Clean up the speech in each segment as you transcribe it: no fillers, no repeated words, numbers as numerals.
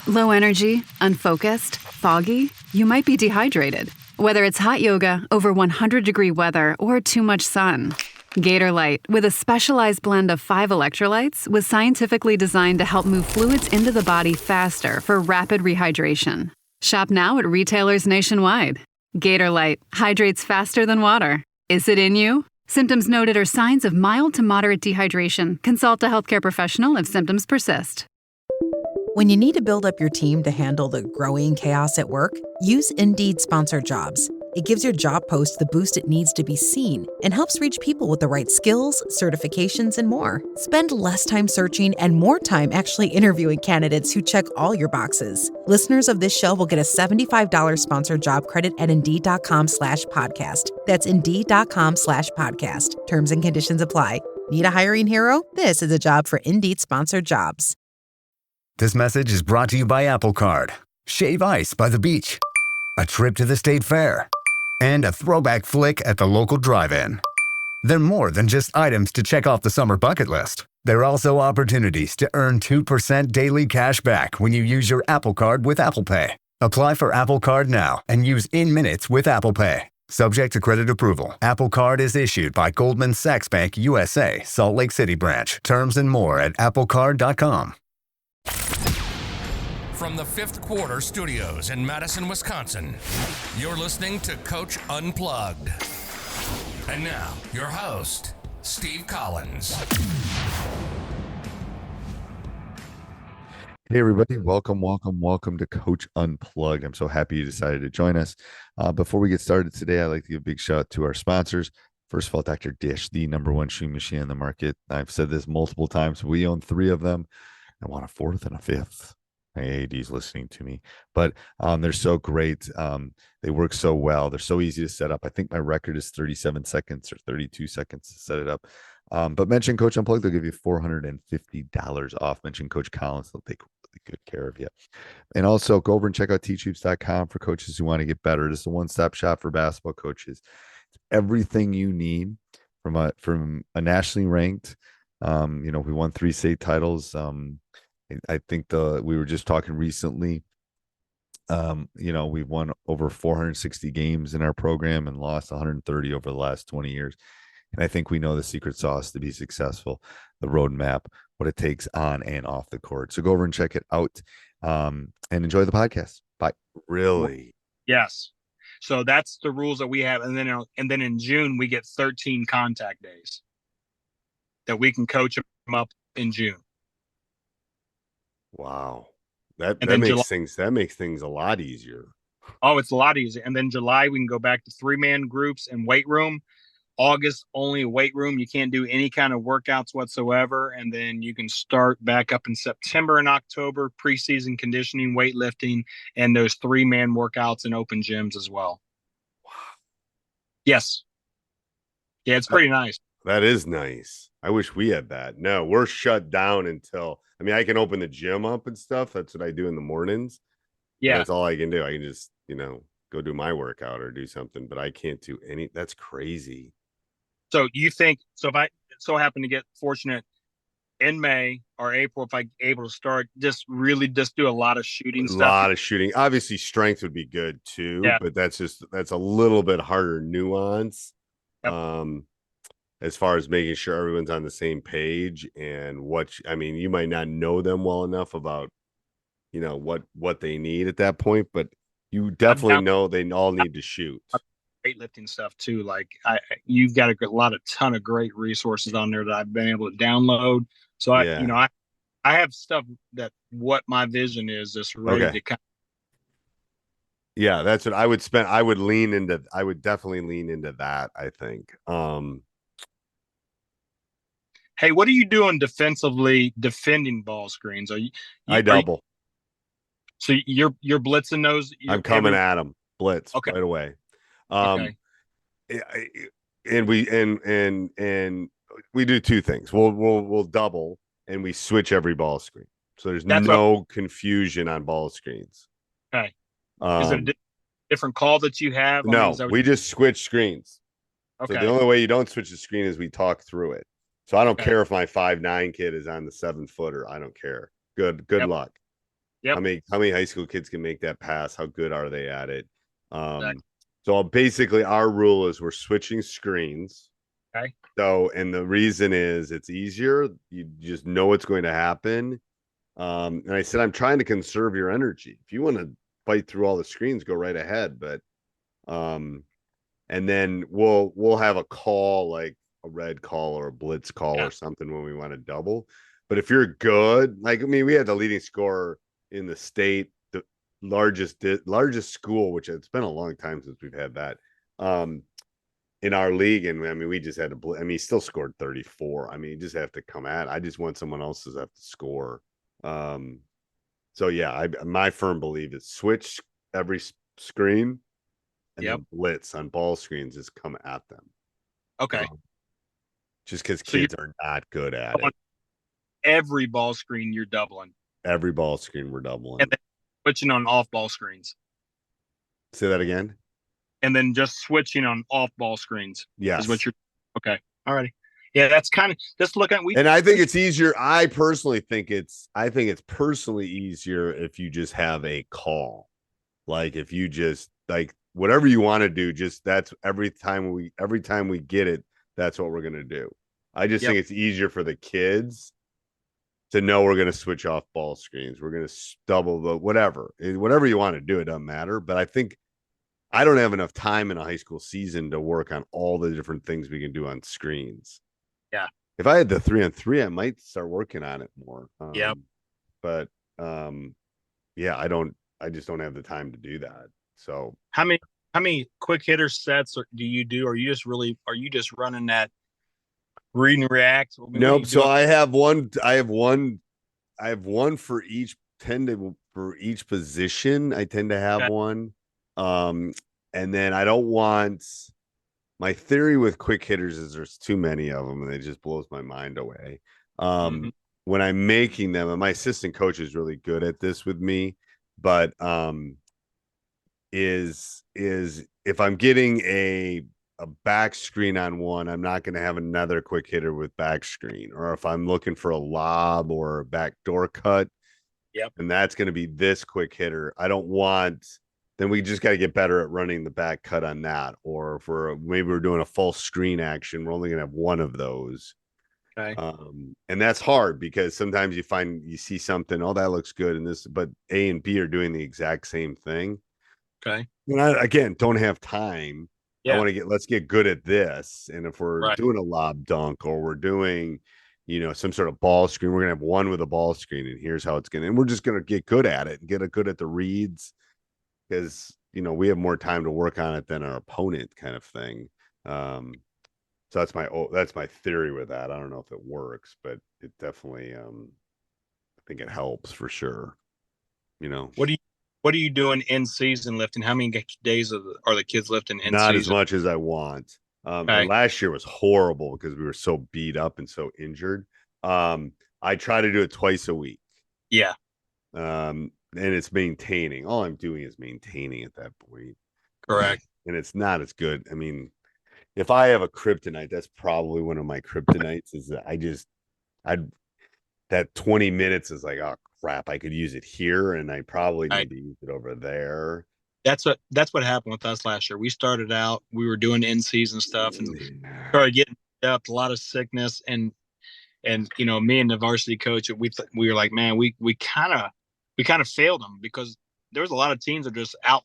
Low energy, unfocused, foggy? You might be dehydrated. Whether it's hot yoga, over 100-degree weather, or too much sun. Gator Light, with a specialized blend of 5 electrolytes, was scientifically designed to help move fluids into the body faster for rapid rehydration. Shop now at retailers nationwide. Gator Light hydrates faster than water. Is it in you? Symptoms noted are signs of mild to moderate dehydration. Consult a healthcare professional if symptoms persist. When you need to build up your team to handle the growing chaos at work, use Indeed Sponsored Jobs. It gives your job post the boost it needs to be seen and helps reach people with the right skills, certifications, and more. Spend less time searching and more time actually interviewing candidates who check all your boxes. Listeners of this show will get a $75 sponsored job credit at Indeed.com/podcast. That's Indeed.com/podcast. Terms and conditions apply. Need a hiring hero? This is a job for Indeed Sponsored Jobs. This message is brought to you by Apple Card. Shave ice by the beach. A trip to the state fair. And a throwback flick at the local drive-in. They're more than just items to check off the summer bucket list. They're also opportunities to earn 2% daily cash back when you use your Apple Card with Apple Pay. Apply for Apple Card now and use in-minutes with Apple Pay. Subject to credit approval. Apple Card is issued by Goldman Sachs Bank USA, Salt Lake City branch. Terms and more at applecard.com. From the Fifth Quarter Studios in Madison, Wisconsin, you're listening to Coach Unplugged. And now, your host, Steve Collins. Hey, everybody. Welcome to Coach Unplugged. I'm so happy you decided to join us. Before we get started today, I'd like to give a big shout out to our sponsors. First of all, Dr. Dish, the #1 shoe machine on the market. I've said this multiple times. We own 3 of them. I want a 4th and a 5th. My AAD's listening to me, but they're so great. They work so well. They're so easy to set up. I think my record is 37 seconds or 32 seconds to set it up. But mention Coach Unplugged, they'll give you $450 off. Mention Coach Collins, they'll take really good care of you. And also go over and check out teachhoops.com for coaches who want to get better. It's a one-stop shop for basketball coaches. It's everything you need from a nationally ranked. We won 3 state titles. I think we were just talking recently. We've won over 460 games in our program and lost 130 over the last 20 years. And I think we know the secret sauce to be successful, the roadmap, what it takes on and off the court. So go over and check it out and enjoy the podcast. Bye. Really? Yes. So that's the rules that we have. And then in June, we get 13 contact days that we can coach them up in June. Wow. That makes things a lot easier. Oh, it's a lot easier. And then July, we can go back to 3-man groups and weight room. August, only weight room. You can't do any kind of workouts whatsoever. And then you can start back up in September and October, preseason conditioning, weightlifting, and those 3-man workouts in open gyms as well. Wow. Yes. Yeah, it's pretty nice. That is nice. I wish we had that. No, we're shut down until, I can open the gym up and stuff. That's what I do in the mornings. Yeah. That's all I can do. I can just, go do my workout or do something, but I can't do any. That's crazy. So you think, if I so happen to get fortunate in May or April, if I'm able to start, just do a lot of shooting stuff. A lot of shooting. Obviously strength would be good too, but that's a little bit harder nuance. Yep. As far as making sure everyone's on the same page and you might not know them well enough about, what they need at that point, but you definitely know they all need to shoot. Weightlifting stuff too. Like you've got a ton of great resources on there that I've been able to download. So I have stuff that what my vision is just ready to come. Yeah, that's what I would spend. I would definitely lean into that, I think. Hey, what are you doing defensively defending ball screens? I double. So you're blitzing those? I'm coming at them. Blitz right away. And we do 2 things. We'll double and we switch every ball screen. So there's no confusion on ball screens. Okay. Is it a different call that you have? No, we just switch screens. Okay. So the only way you don't switch the screen is we talk through it. So I don't care if my 5'9" kid is on the 7-footer. I don't care. Good luck. Yep. How many high school kids can make that pass? How good are they at it? Exactly. So basically our rule is we're switching screens. Okay. So, and the reason is it's easier. You just know what's going to happen. And I said, I'm trying to conserve your energy. If you want to fight through all the screens, go right ahead. But, and then we'll have a call, like a red call or a blitz call or something when we want to double. But if you're good, like, I mean, we had the leading scorer in the state, the largest school, which it's been a long time since we've had that. In our league, and I mean, we just had to. I mean, he still scored 34. I mean, you just have to come at. I just want someone else to have to score. So yeah, my firm belief is switch every screen, and then blitz on ball screens. Just come at them. Okay. Just because kids are not good at it. Every ball screen you're doubling. Every ball screen we're doubling. And then switching on off ball screens. Say that again. And then just switching on off ball screens. Yes. Is what you're okay. All righty. Yeah, that's kind of just looking at and I think it's easier. I personally think it's personally easier if you just have a call. Like if you just like whatever you want to do, just that's every time we get it, that's what we're gonna do. I just think it's easier for the kids to know we're gonna switch off ball screens. We're gonna double the whatever you want to do, it doesn't matter. But I think I don't have enough time in a high school season to work on all the different things we can do on screens. Yeah. If I had the 3-on-3, I might start working on it more. But yeah, I just don't have the time to do that. So how many quick hitter sets do you do? Are you just running that read and react? Nope. So I have one for each for each position. I tend to have one. And then I don't want, my theory with quick hitters is there's too many of them and it just blows my mind away. When I'm making them, and my assistant coach is really good at this with me, but is if I'm getting a back screen on one, I'm not going to have another quick hitter with back screen. Or if I'm looking for a lob or a backdoor cut, and that's going to be this quick hitter. I don't want. Then we just got to get better at running the back cut on that. Or if maybe we're doing a full screen action, we're only going to have one of those. Okay. And that's hard because sometimes you see something, oh, that looks good. But A and B are doing the exact same thing. Okay. And I, again, don't have time. I want to let's get good at this. And if we're doing a lob dunk or we're doing, some sort of ball screen, we're going to have one with a ball screen and here's how it's going to, and we're just going to get good at it and get good at the reads. Because we have more time to work on it than our opponent, kind of thing. So that's my theory with that. I don't know if it works, but it definitely I think it helps for sure. What are you doing in season lifting? How many days are the kids lifting in Not season? as much as I want. And last year was horrible because we were so beat up and so injured. I try to do it twice a week. Yeah. And it's maintaining. All I'm doing is maintaining at that point. Correct. And it's not as good. I mean, if I have a kryptonite, that's probably one of my kryptonites is that that 20 minutes is like, oh crap, I could use it here and I probably need to use it over there. That's what happened with us last year. We started out, we were doing in-season stuff and started getting up, a lot of sickness and me and the varsity coach, we were like, man, we kind of failed them because there was a lot of teams that are just out.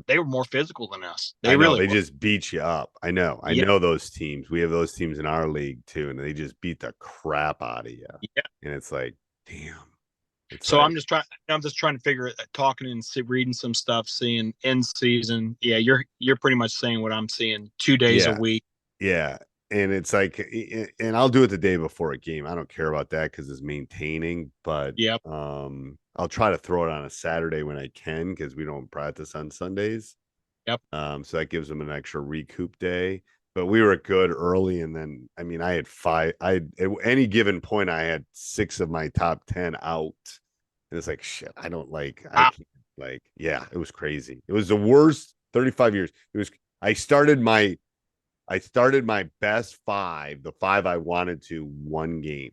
They were more physical than us. They just beat you up. I know those teams. We have those teams in our league too, and they just beat the crap out of you. Yeah, and it's like, damn. So I'm just trying to figure it, talking and reading some stuff, seeing in season. Yeah, you're pretty much saying what I'm seeing 2 days a week. Yeah. And it's like, and I'll do it the day before a game. I don't care about that because it's maintaining. But I'll try to throw it on a Saturday when I can because we don't practice on Sundays. Yep. So that gives them an extra recoup day. But we were good early, and then I mean, I had at any given point, I had 6 of my top 10 out, and it's like shit. I don't like. I can't, like, yeah, it was crazy. It was the worst 35 years. It was. I started my best 5, the 5 I wanted to, one game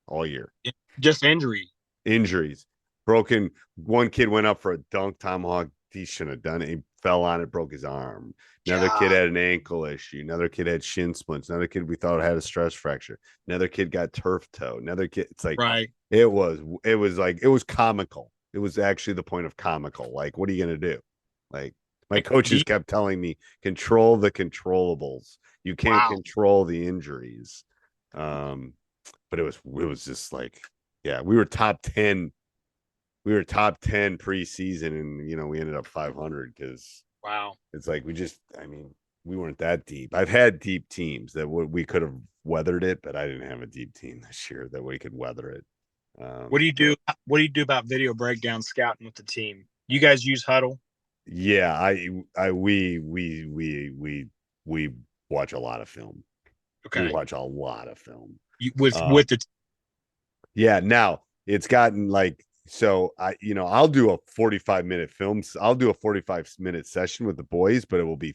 all year. Just injuries. broken. One kid went up for a dunk tomahawk. He shouldn't have done it. He fell on it, broke his arm. Another kid had an ankle issue. Another kid had shin splints. Another kid we thought had a stress fracture. Another kid got turf toe. Another kid, it's like Right. it was comical. It was actually the point of comical. Like, what are you gonna do? Like, my coaches kept telling me, control the controllables. You can't control the injuries. But it was just like, yeah, we were top 10. We were top 10 preseason, and we ended up 500 because it's like we weren't that deep. I've had deep teams that we could have weathered it, but I didn't have a deep team this year that we could weather it. What do you do? What do you do about video breakdown scouting with the team? You guys use Huddle? Yeah, we watch a lot of film. Okay. We watch a lot of film with the. Yeah, now it's gotten like, so I'll do a 45-minute film. I'll do a 45-minute session with the boys, but it will be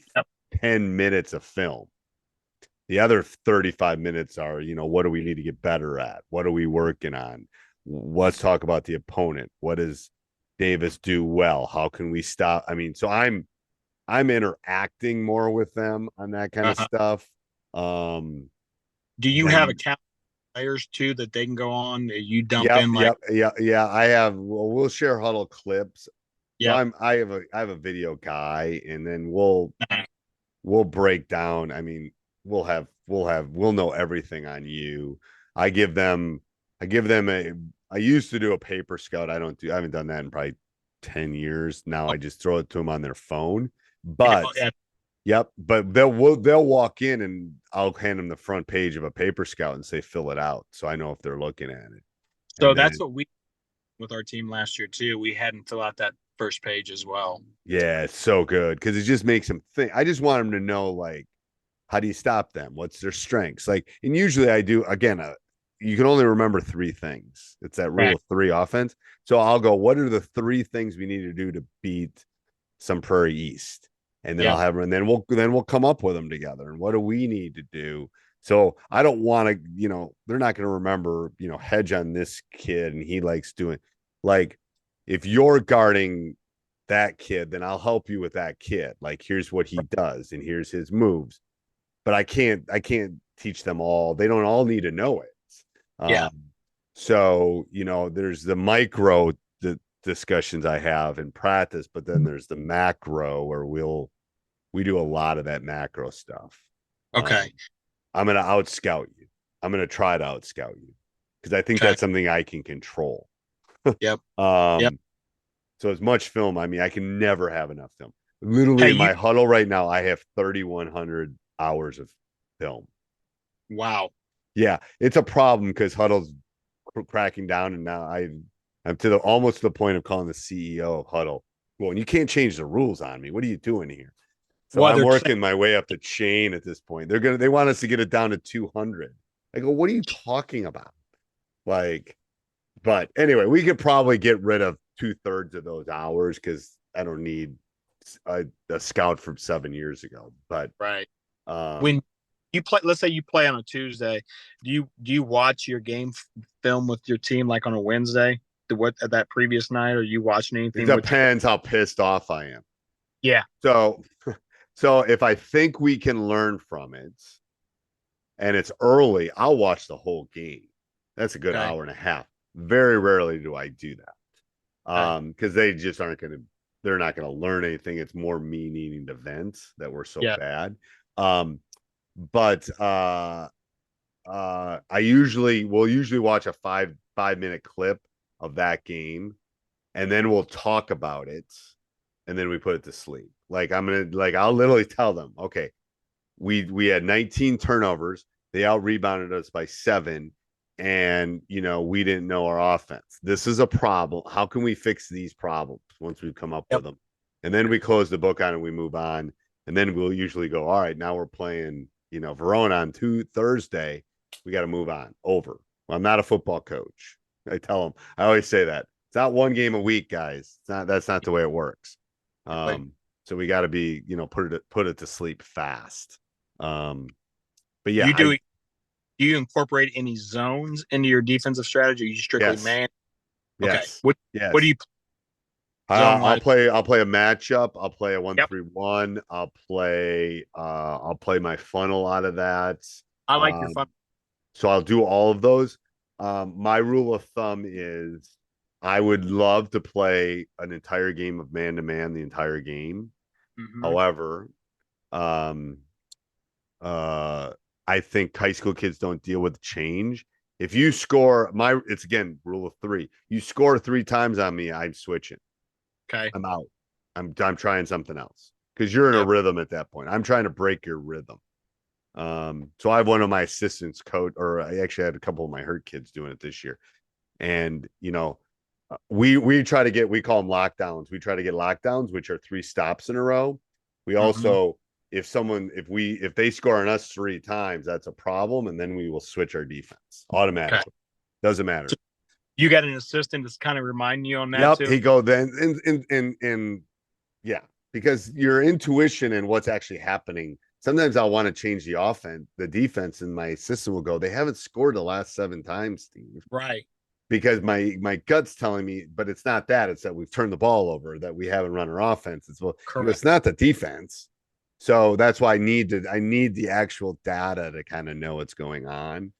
10 minutes of film. The other 35 minutes are, what do we need to get better at? What are we working on? Let's talk about the opponent. What does Davis do well? How can we stop? I mean, so I'm interacting more with them on that kind of stuff. Do you have account players too that they can go on? You dump in like yeah. I have. Well, we'll share Huddle clips. Yeah, so I have a video guy, and then we'll break down. I mean, we'll know everything on you. I used to do a paper scout. I haven't done that in probably 10 years. Now I just throw it to them on their phone. But but they'll walk in and I'll hand them the front page of a paper scout and say, fill it out. So I know if they're looking at it. So that's what we with our team last year too. We had them fill out that first page as well. Yeah, it's so good because it just makes them think. I just want them to know, like, how do you stop them? What's their strengths? Like, and usually I do, again, you can only remember 3 things. It's that rule of 3 offense. So I'll go, what are the 3 things we need to do to beat some Prairie East? And then I'll have them, and then we'll come up with them together. And what do we need to do? So I don't want to, they're not going to remember, hedge on this kid and he likes doing, like, if you're guarding that kid, then I'll help you with that kid. Like, here's what he does and here's his moves. But I can't teach them all. They don't all need to know it. So, there's the micro discussions I have in practice, but then there's the macro where we do a lot of that macro stuff. Okay. I'm going to out scout you. I'm going to try to out scout you because I think that's something I can control. So as much film, I mean, I can never have enough film. Literally in my Huddle right now, I have 3,100 hours of film. Wow. Yeah, it's a problem because Huddle's cracking down, and now I'm almost to the point of calling the CEO of Huddle. Well, and you can't change the rules on me. What are you doing here? So I'm working my way up the chain at this point. They want us to get it down to 200. I go, what are you talking about? Like, but anyway, we could probably get rid of 2/3 of those hours because I don't need a scout from 7 years ago. But when you play, let's say you play on a Tuesday, do you watch your game film with your team like on a Wednesday? That previous night, or you watching anything? It depends how pissed off I am. Yeah. So if I think we can learn from it and it's early, I'll watch the whole game. That's a good hour and a half. Very rarely do I do that. Because they just they're not going to learn anything. It's more me needing to vent that we're so bad. But we'll usually watch a 5-minute clip of that game, and then we'll talk about it, and then we put it to sleep. Like, I'll literally tell them, okay, we had 19 turnovers. They out rebounded us by 7. And, we didn't know our offense. This is a problem. How can we fix these problems once we've come up with them? And then we close the book on it, we move on. And then we'll usually go, all right, now we're playing, Verona on Thursday. We got to move on. Over. Well, I'm not a football coach. I tell them, I always say that. It's not one game a week, guys. That's not the way it works. So we got to be, put it to sleep fast. But yeah, do you incorporate any zones into your defensive strategy? Or you strictly man? Yes. Okay. Yes. What do you I'll play a matchup. I'll play a 1-3-1. I'll play my funnel out of that. I like your fun. So I'll do all of those. My rule of thumb is I would love to play an entire game of man-to-man the entire game. Mm-hmm. However, I think high school kids don't deal with change. If you score it's again, rule of 3. You score 3 times on me, I'm switching. Okay. I'm out. I'm trying something else because you're in a rhythm at that point. I'm trying to break your rhythm. So I have one of my assistants coach, or I actually had a couple of my hurt kids doing it this year. And, we try to we call them lockdowns. We try to get lockdowns, which are 3 stops in a row. We also, if they score on us 3 times, that's a problem. And then we will switch our defense automatically. Okay. Doesn't matter. You got an assistant that's kind of reminding you on that too? He go then and yeah, because your intuition and what's actually happening. Sometimes I'll want to change the defense, and my assistant will go, they haven't scored the last 7 times, Steve. Right. Because my gut's telling me, but it's not that. It's that we've turned the ball over, that we haven't run our offense. It's not the defense. So that's why I need the actual data to kind of know what's going on.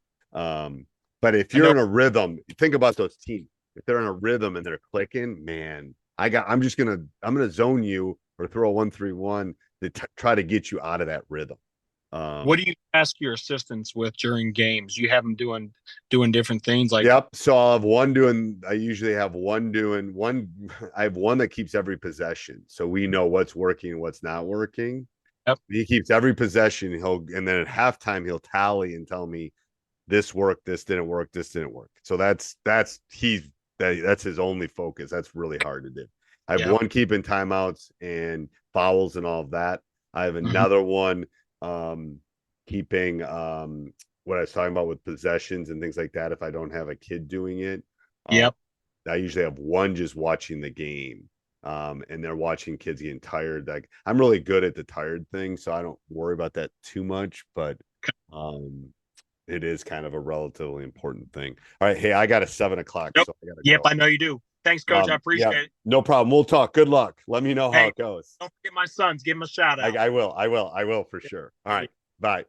But if you're in a rhythm, think about those teams. If they're in a rhythm and they're clicking, man, I'm gonna zone you or throw a 1-3-1 to try to get you out of that rhythm. What do you ask your assistants with during games? You have them doing different things like. Yep. So I'll have one doing. I usually have one doing one. I have one that keeps every possession, so we know what's working and what's not working. Yep. He keeps every possession. And then at halftime he'll tally and tell me, this worked, this didn't work, this didn't work. So that's his only focus. That's really hard to do. I have one keeping timeouts and fouls and all of that. I have another one keeping what I was talking about with possessions and things like that. If I don't have a kid doing it, I usually have one just watching the game. And they're watching kids getting tired. Like I'm really good at the tired thing, so I don't worry about that too much. But it is kind of a relatively important thing. All right. Hey, I got a 7 o'clock. Nope. So I gotta go. I know you do. Thanks, Coach. I appreciate it. No problem. We'll talk. Good luck. Let me know how it goes. Don't forget my sons. Give them a shout out. I will for sure. All right. Bye.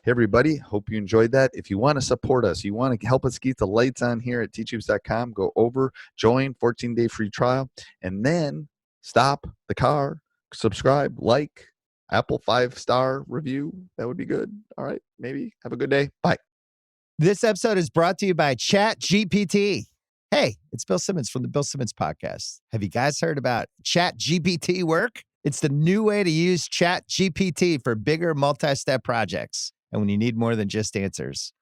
Hey, everybody. Hope you enjoyed that. If you want to support us, you want to help us keep the lights on here at teachhoops.com, go over, join, 14-day free trial, and then stop the car, subscribe, like, Apple 5-star review. That would be good. All right. Maybe. Have a good day. Bye. This episode is brought to you by ChatGPT. Hey, it's Bill Simmons from the Bill Simmons Podcast. Have you guys heard about ChatGPT work? It's the new way to use ChatGPT for bigger multi-step projects. And when you need more than just answers,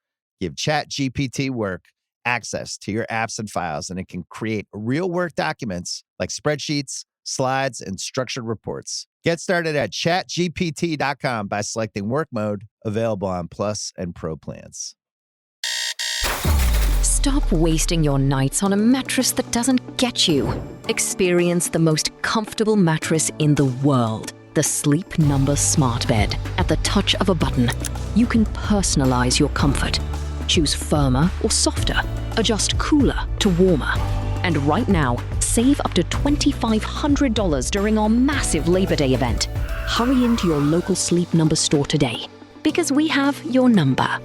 give ChatGPT work access to your apps and files, and it can create real work documents like spreadsheets, slides, and structured reports. Get started at chatgpt.com by selecting work mode, available on Plus and Pro plans. Stop wasting your nights on a mattress that doesn't get you. Experience the most comfortable mattress in the world. The Sleep Number Smart Bed. At the touch of a button, you can personalize your comfort. Choose firmer or softer. Adjust cooler to warmer. And right now, save up to $2,500 during our massive Labor Day event. Hurry into your local Sleep Number store today, because we have your number.